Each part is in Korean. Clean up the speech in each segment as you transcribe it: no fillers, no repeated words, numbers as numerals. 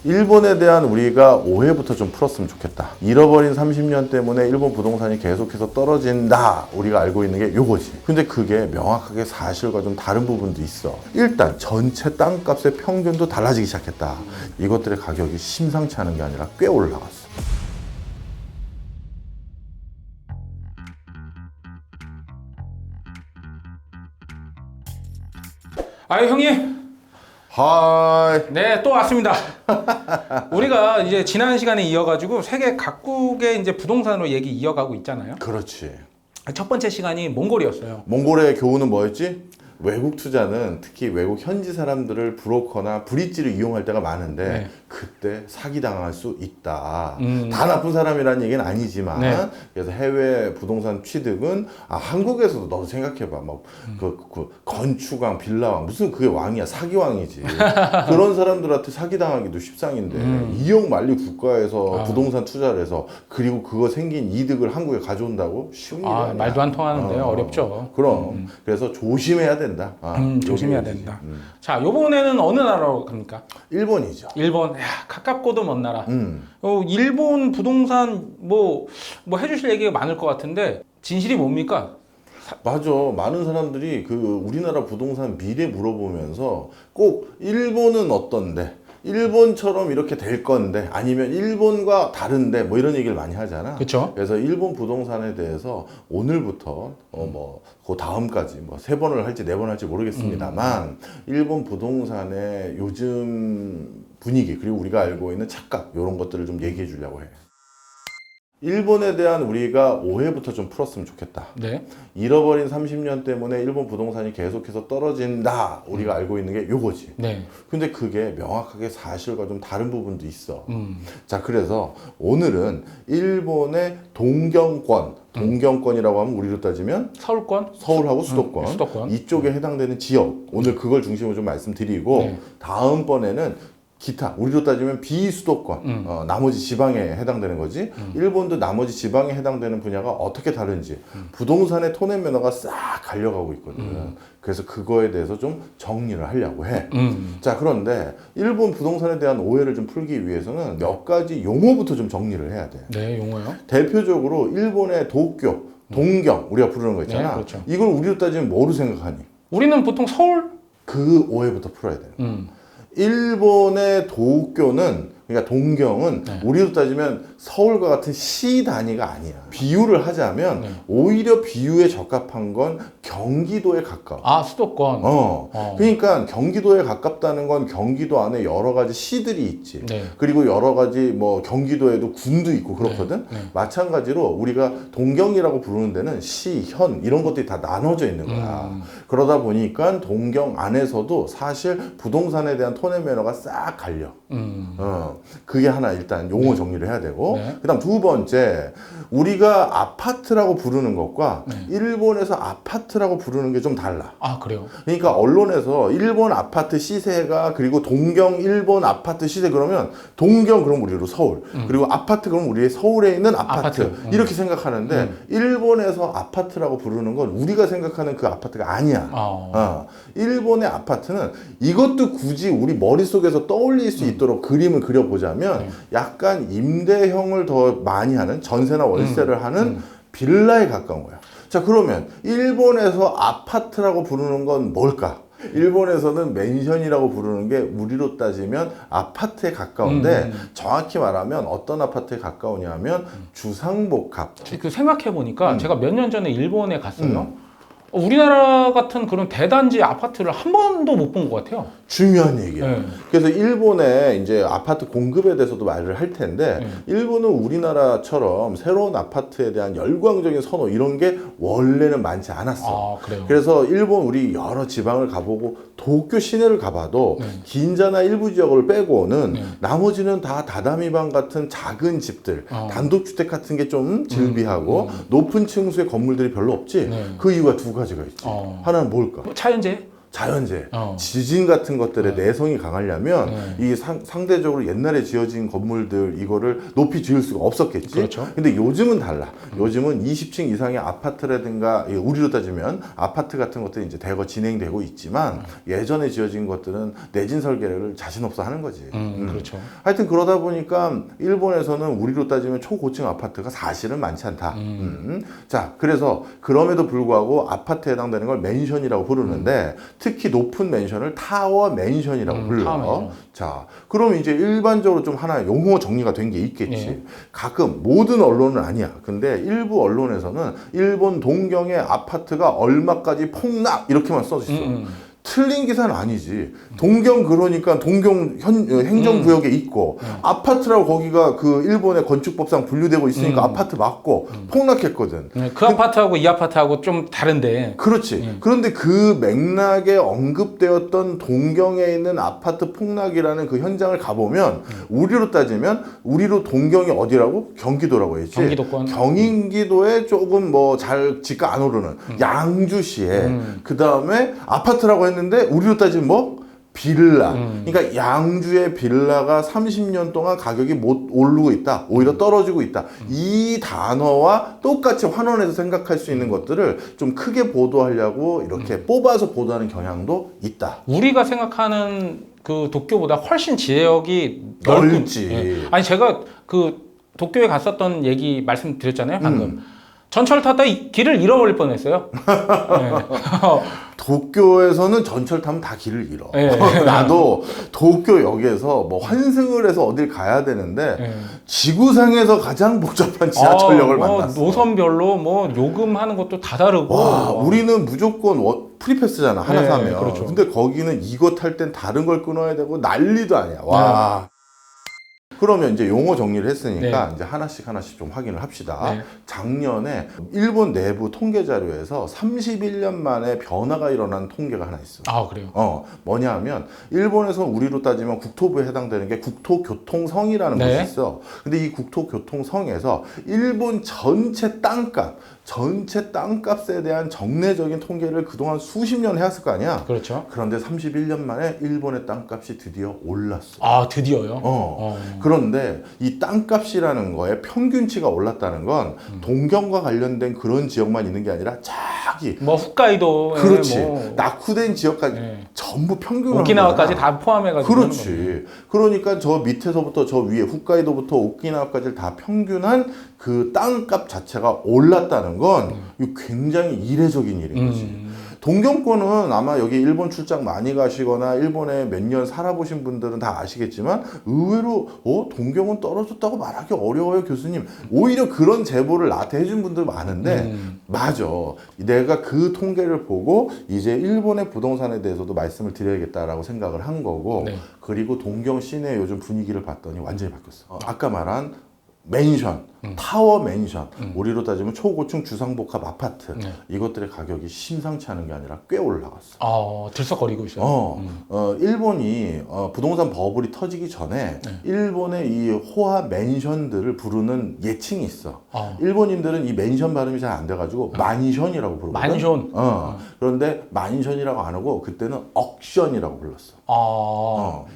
일본에 대한 우리가 오해부터 좀 풀었으면 좋겠다. 잃어버린 30년 때문에 일본 부동산이 계속해서 떨어진다. 우리가 알고 있는 게 요거지. 근데 그게 명확하게 사실과 좀 다른 부분도 있어. 일단 전체 땅값의 평균도 달라지기 시작했다. 이것들의 가격이 심상치 않은 게 아니라 꽤 올라갔어. 아유 형님, 하이. 네 또 왔습니다. 우리가 이제 지난 시간에 이어가지고 세계 각국의 이제 부동산으로 얘기 이어가고 있잖아요. 그렇지. 첫 번째 시간이 몽골이었어요. 몽골의 교훈은 뭐였지? 외국 투자는 특히 외국 현지 사람들을 브로커나 브릿지를 이용할 때가 많은데 네. 그때 사기당할 수 있다. 다 나쁜 사람이라는 얘기는 아니지만 네. 그래서 해외 부동산 취득은 한국에서도 너도 생각해봐. 그 건축왕, 빌라왕 무슨 그게 왕이야. 사기왕이지. 그런 사람들한테 사기당하기도 십상인데 2억 만리 국가에서 부동산 투자를 해서 그리고 그거 생긴 이득을 한국에 가져온다고 쉬운 일이 아니야. 말도 안 통하는데요. 어렵죠. 그럼 그래서 조심해야 된다. 조심해야 요게 된다. 자, 요번에는 어느 나라로 갑니까? 일본이죠. 일본. 야, 가깝고도 먼 나라. 일본 부동산 뭐 해주실 얘기가 많을 것 같은데 진실이 뭡니까? 맞아. 많은 사람들이 그 우리나라 부동산 미래 물어보면서 꼭 일본은 어떤데? 일본처럼 이렇게 될 건데 아니면 일본과 다른데 뭐 이런 얘기를 많이 하잖아. 그렇죠. 그래서 일본 부동산에 대해서 오늘부터 그 다음까지 뭐 3번을 할지 4번 할지 모르겠습니다만 일본 부동산의 요즘 분위기 그리고 우리가 알고 있는 착각 이런 것들을 좀 얘기해 주려고 해. 일본에 대한 우리가 오해부터 좀 풀었으면 좋겠다. 네. 잃어버린 30년 때문에 일본 부동산이 계속해서 떨어진다. 우리가 알고 있는 게 요거지. 네. 근데 그게 명확하게 사실과 좀 다른 부분도 있어. 자, 그래서 오늘은 일본의 동경권이라고 하면 우리로 따지면 서울권? 서울하고 수도권, 수도권. 이쪽에 해당되는 지역. 오늘 그걸 중심으로 좀 말씀드리고 네. 다음번에는 기타, 우리로 따지면 비수도권, 나머지 지방에 해당되는 거지. 일본도 나머지 지방에 해당되는 분야가 어떻게 다른지. 부동산의 토지 매너가 싹 갈려가고 있거든. 그래서 그거에 대해서 좀 정리를 하려고 해. 자, 그런데 일본 부동산에 대한 오해를 좀 풀기 위해서는 몇 가지 용어부터 좀 정리를 해야 돼. 네, 용어요. 대표적으로 일본의 도쿄, 동경, 우리가 부르는 거 있잖아. 네, 그렇죠. 이걸 우리로 따지면 뭐로 생각하니? 우리는 보통 서울? 그 오해부터 풀어야 돼요. 일본의 도쿄는 그러니까 동경은 네. 우리로 따지면 서울과 같은 시 단위가 아니야. 비유를 하자면 오히려 비유에 적합한 건 경기도에 가까워. 아, 수도권. 그러니까 경기도에 가깝다는 건 경기도 안에 여러 가지 시들이 있지. 네. 그리고 여러 가지 뭐 경기도에도 군도 있고 그렇거든. 네. 마찬가지로 우리가 동경이라고 부르는 데는 시, 현 이런 것들이 다 나눠져 있는 거야. 그러다 보니까 동경 안에서도 사실 부동산에 대한 토지 매너가 싹 갈려. 그게 하나 일단 용어 정리를 해야 되고 네. 그다음 두 번째 우리가 아파트라고 부르는 것과 일본에서 아파트라고 부르는 게 좀 달라. 아, 그래요? 그러니까 언론에서 일본 아파트 시세가 그리고 동경 일본 아파트 시세 그러면 동경 그럼 우리로 서울 그리고 아파트 그럼 우리의 서울에 있는 아파트. 이렇게 생각하는데 일본에서 아파트라고 부르는 건 우리가 생각하는 그 아파트가 아니야. 일본의 아파트는 이것도 굳이 우리 머릿속에서 떠올릴 수 있도록 그림을 그려보자면 약간 임대형을 더 많이 하는 전세나 월세를 하는 빌라에 가까운 거야. 자, 그러면 일본에서 아파트라고 부르는 건 뭘까? 일본에서는 맨션이라고 부르는 게 우리로 따지면 아파트에 가까운데 정확히 말하면 어떤 아파트에 가까우냐면 주상복합. 그 생각해보니까 제가 몇 년 전에 일본에 갔어요. 우리나라 같은 그런 대단지 아파트를 한 번도 못 본 것 같아요. 중요한 얘기야. 네. 그래서 일본의 이제 아파트 공급에 대해서도 말을 할 텐데 일본은 우리나라처럼 새로운 아파트에 대한 열광적인 선호 이런 게 원래는 많지 않았어. 아, 그래요? 그래서 일본 우리 여러 지방을 가보고 도쿄 시내를 가봐도 긴자나 일부 지역을 빼고는 나머지는 다 다다미방 같은 작은 집들, 단독주택 같은 게 좀 질비하고 높은 층수의 건물들이 별로 없지. 그 이유가 두 가지가 있지. 하나는 뭘까? 차현재? 자연재해, 지진 같은 것들의 내성이 강하려면 이 상대적으로 옛날에 지어진 건물들 이거를 높이 지을 수가 없었겠지. 그렇죠. 근데 요즘은 달라. 요즘은 20층 이상의 아파트라든가 우리로 따지면 아파트 같은 것들이 이제 대거 진행되고 있지만 예전에 지어진 것들은 내진 설계를 자신 없어 하는 거지. 그렇죠. 하여튼 그러다 보니까 일본에서는 우리로 따지면 초고층 아파트가 사실은 많지 않다. 자, 그래서 그럼에도 불구하고 아파트에 해당되는 걸 맨션이라고 부르는데 특히 높은 맨션을 타워 맨션이라고 불러. 타워 맨션. 자, 그럼 이제 일반적으로 좀 하나 용어 정리가 된 게 있겠지. 가끔 모든 언론은 아니야. 근데 일부 언론에서는 일본 동경의 아파트가 얼마까지 폭락 이렇게만 써 있어. 틀린 기사는 아니지. 동경 그러니까 동경 행정구역에 있고 아파트라고 거기가 그 일본의 건축법상 분류되고 있으니까 아파트 맞고 폭락했거든. 그 아파트하고 이 아파트하고 좀 다른데. 그렇지. 그런데 그 맥락에 언급되었던 동경에 있는 아파트 폭락이라는 그 현장을 가보면 우리로 따지면 우리로 동경이 어디라고? 경기도라고 했지. 경기도권. 경기도에 조금 뭐 잘 지가 안 오르는 양주시에 그 다음에 아파트라고 했는데 우리로 따지면 뭐? 빌라. 그러니까 양주의 빌라가 30년 동안 가격이 못 오르고 있다. 오히려 떨어지고 있다. 이 단어와 똑같이 환원해서 생각할 수 있는 것들을 좀 크게 보도하려고 이렇게 뽑아서 보도하는 경향도 있다. 우리가 생각하는 그 도쿄보다 훨씬 지역이 넓지. 예. 아니 제가 그 도쿄에 갔었던 얘기 말씀드렸잖아요 방금. 전철 타다 길을 잃어버릴 뻔했어요. 네. 도쿄에서는 전철 타면 다 길을 잃어. 네. 나도 도쿄역에서 뭐 환승을 해서 어딜 가야 되는데 네. 지구상에서 가장 복잡한 지하철역을 만났어. 노선별로 뭐 요금하는 것도 다 다르고. 와, 우리는 무조건 프리패스잖아. 하나 네, 사면. 그렇죠. 근데 거기는 이거 탈 땐 다른 걸 끊어야 되고 난리도 아니야. 와. 그러면 이제 용어 정리를 했으니까 이제 하나씩 좀 확인을 합시다. 작년에 일본 내부 통계 자료에서 31년 만에 변화가 일어난 통계가 하나 있어. 아, 그래요? 뭐냐 하면 일본에서 우리로 따지면 국토부에 해당되는 게 국토교통성이라는 곳이 있어. 근데 이 국토교통성에서 일본 전체 땅값에 대한 정례적인 통계를 그동안 수십 년 해왔을 거 아니야? 그렇죠. 그런데 31년 만에 일본의 땅값이 드디어 올랐어. 아, 드디어요? 그런데 이 땅값이라는 거에 평균치가 올랐다는 건 동경과 관련된 그런 지역만 있는 게 아니라 자기 뭐 홋카이도 그렇지. 뭐 낙후된 지역까지 전부 평균을 오키나와까지 다 포함해가지고 그렇지. 그러니까 저 밑에서부터 저 위에 홋카이도부터 오키나와까지 다 평균한 그 땅값 자체가 올랐다는 건 이거 굉장히 이례적인 일인 거지. 동경권은 아마 여기 일본 출장 많이 가시거나 일본에 몇 년 살아보신 분들은 다 아시겠지만 의외로 동경은 떨어졌다고 말하기 어려워요 교수님. 오히려 그런 제보를 나한테 해준 분들 많은데 맞아. 내가 그 통계를 보고 이제 일본의 부동산에 대해서도 말씀을 드려야겠다라고 생각을 한 거고 그리고 동경 시내 요즘 분위기를 봤더니 완전히 바뀌었어. 아까 말한 맨션, 타워 맨션, 우리로 따지면 초고층 주상복합 아파트 이것들의 가격이 심상치 않은 게 아니라 꽤 올라갔어. 들썩거리고 있어요. 일본이 부동산 버블이 터지기 전에 일본의 이 호화 맨션들을 부르는 예칭이 있어. 일본인들은 이 맨션 발음이 잘 안 돼가지고 만션이라고 부르거든. 만션. 그런데 만션이라고 안 하고 그때는 억션이라고 불렀어.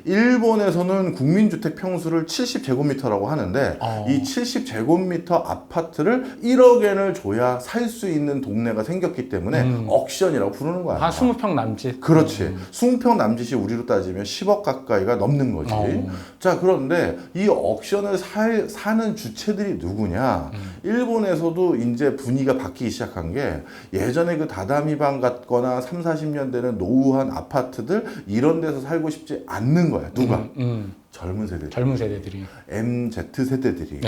일본에서는 국민주택 평수를 70제곱미터라고 하는데 이 70제곱미터 아파트를 1억엔을 줘야 살 수 있는 동네가 생겼기 때문에 억션이라고 부르는 거야. 한 20평 남짓. 그렇지. 20평 남짓이 우리로 따지면 10억 가까이가 넘는 거지. 자, 그런데 이 억션을 사는 주체들이 누구냐? 일본에서도 이제 분위기가 바뀌기 시작한 게 예전에 그 다다미방 같거나 3, 40년 되는 노후한 아파트들 이런 데서 살고 싶지 않는 거야. 누가? 젊은 세대들이. MZ세대들이.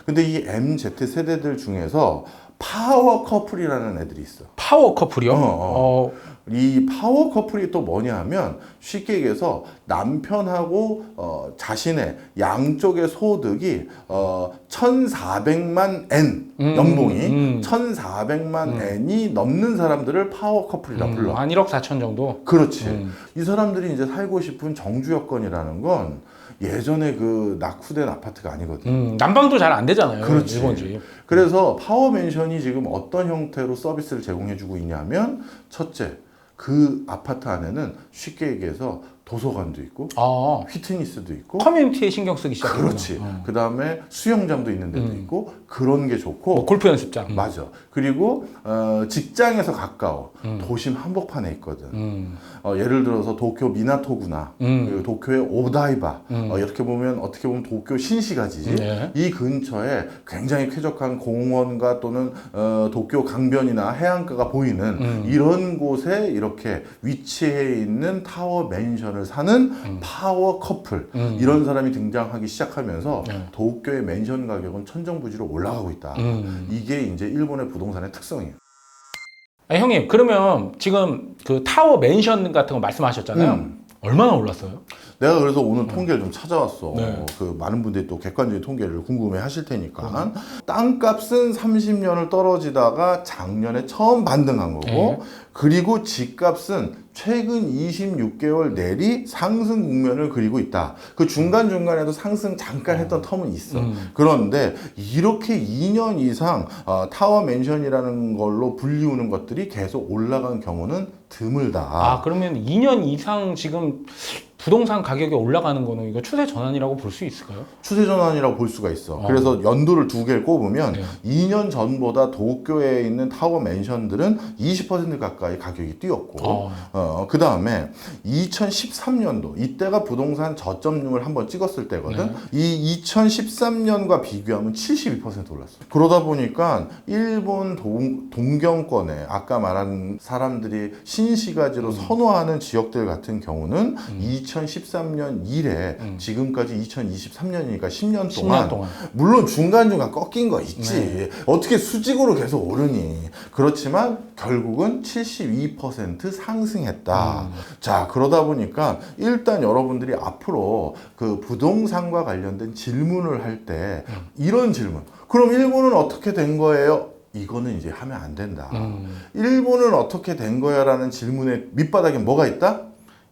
근데 이 MZ세대들 중에서 파워 커플이라는 애들이 있어. 파워 커플이요? 이 파워 커플이 또 뭐냐 하면 쉽게 얘기해서 남편하고 자신의 양쪽의 소득이 1,400만 엔 연봉이 1,400만 엔이 넘는 사람들을 파워 커플이라 불러. 한 1억 4천 정도? 그렇지. 이 사람들이 이제 살고 싶은 정주 여건이라는 건 예전에 그 낙후된 아파트가 아니거든. 난방도 잘 안 되잖아요. 그렇지. 일본 집. 그래서 파워맨션이 지금 어떤 형태로 서비스를 제공해주고 있냐면 첫째, 그 아파트 안에는 쉽게 얘기해서 도서관도 있고 아, 피트니스도 있고 커뮤니티에 신경 쓰기 시작했구나. 그렇지. 그 다음에 수영장도 있는 데도 있고 그런 게 좋고 뭐 골프 연습장. 맞아. 그리고 직장에서 가까워. 도심 한복판에 있거든. 예를 들어서 도쿄 미나토구나, 그리고 도쿄의 오다이바. 이렇게 보면 어떻게 보면 도쿄 신시가지지. 네. 이 근처에 굉장히 쾌적한 공원과 또는 도쿄 강변이나 해안가가 보이는 이런 곳에 이렇게 위치해 있는 타워 맨션을 사는 파워 커플 이런 사람이 등장하기 시작하면서 도쿄의 맨션 가격은 천정부지로 올라가고 있다. 이게 이제 일본의 부동산의 특성이에요. 아, 형님 그러면 지금 그 타워 맨션 같은 거 말씀하셨잖아요. 얼마나 올랐어요? 내가 그래서 오늘 통계를 좀 찾아왔어. 네. 그 많은 분들이 또 객관적인 통계를 궁금해 하실 테니까. 땅값은 30년을 떨어지다가 작년에 처음 반등한 거고, 네. 그리고 집값은 최근 26개월 내리 상승 국면을 그리고 있다. 그 중간중간에도 상승 잠깐 했던 텀은 있어. 그런데 이렇게 2년 이상 타워 맨션이라는 걸로 불리우는 것들이 계속 올라간 경우는 드물다. 아 그러면 2년 이상 지금 부동산 가격이 올라가는 거는 이거 추세 전환이라고 볼 수 있을까요? 추세 전환이라고 볼 수가 있어. 그래서 연도를 두 개를 꼽으면 네. 2년 전보다 도쿄에 있는 타워 맨션들은 20% 가까이 가격이 뛰었고, 그 다음에 2013년도 이때가 부동산 저점을 한번 찍었을 때거든. 네. 이 2013년과 비교하면 72% 올랐어. 그러다 보니까 일본 동경권에 아까 말한 사람들이 신시가지로 선호하는 지역들 같은 경우는 2013년 이래 지금까지 2023년이니까 10년 동안 물론 중간중간 꺾인 거 있지. 네. 어떻게 수직으로 계속 오르니. 그렇지만 결국은 72% 상승했다. 자, 그러다 보니까 일단 여러분들이 앞으로 그 부동산과 관련된 질문을 할 때 이런 질문. 그럼 일본은 어떻게 된 거예요? 이거는 이제 하면 안 된다. 일본은 어떻게 된 거야? 라는 질문의 밑바닥에 뭐가 있다?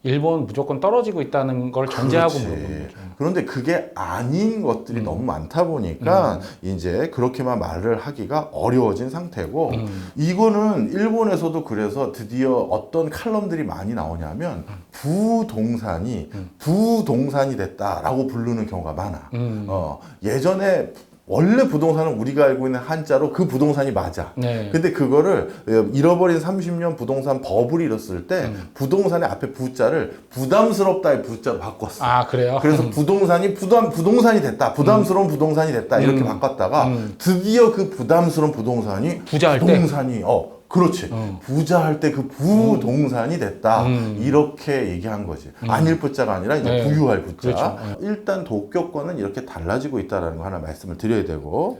일본 무조건 떨어지고 있다는 걸 전제하고 그렇지. 물어보는 거죠. 그런데 그게 아닌 것들이 너무 많다 보니까 이제 그렇게만 말을 하기가 어려워진 상태고 이거는 일본에서도 그래서 드디어 어떤 칼럼들이 많이 나오냐면 부동산이 됐다라고 부르는 경우가 많아. 예전에 원래 부동산은 우리가 알고 있는 한자로 그 부동산이 맞아. 네. 근데 그거를 잃어버린 30년 부동산 버블이 일었을 때 부동산의 앞에 부자를 부담스럽다의 부자로 바꿨어. 아 그래요? 그래서 부동산이 됐다. 부담스러운 부동산이 됐다. 이렇게 바꿨다가 드디어 그 부담스러운 부동산이 부자할 때? 부동산이 그렇지. 부자할 때 그 부동산이 됐다. 이렇게 얘기한 거지. 아닐 부자가 아니라 이제 네. 부유할 부자. 그렇죠. 일단 도쿄권은 이렇게 달라지고 있다는 거 하나 말씀을 드려야 되고.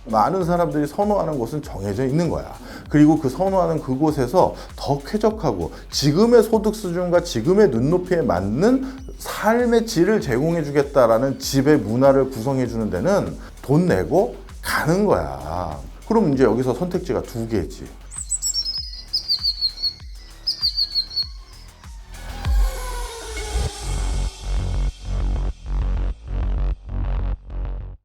많은 사람들이 선호하는 곳은 정해져 있는 거야. 그리고 그 선호하는 그곳에서 더 쾌적하고 지금의 소득 수준과 지금의 눈높이에 맞는 삶의 질을 제공해 주겠다라는 집의 문화를 구성해 주는 데는 돈 내고 가는 거야. 그럼 이제 여기서 선택지가 두 개지.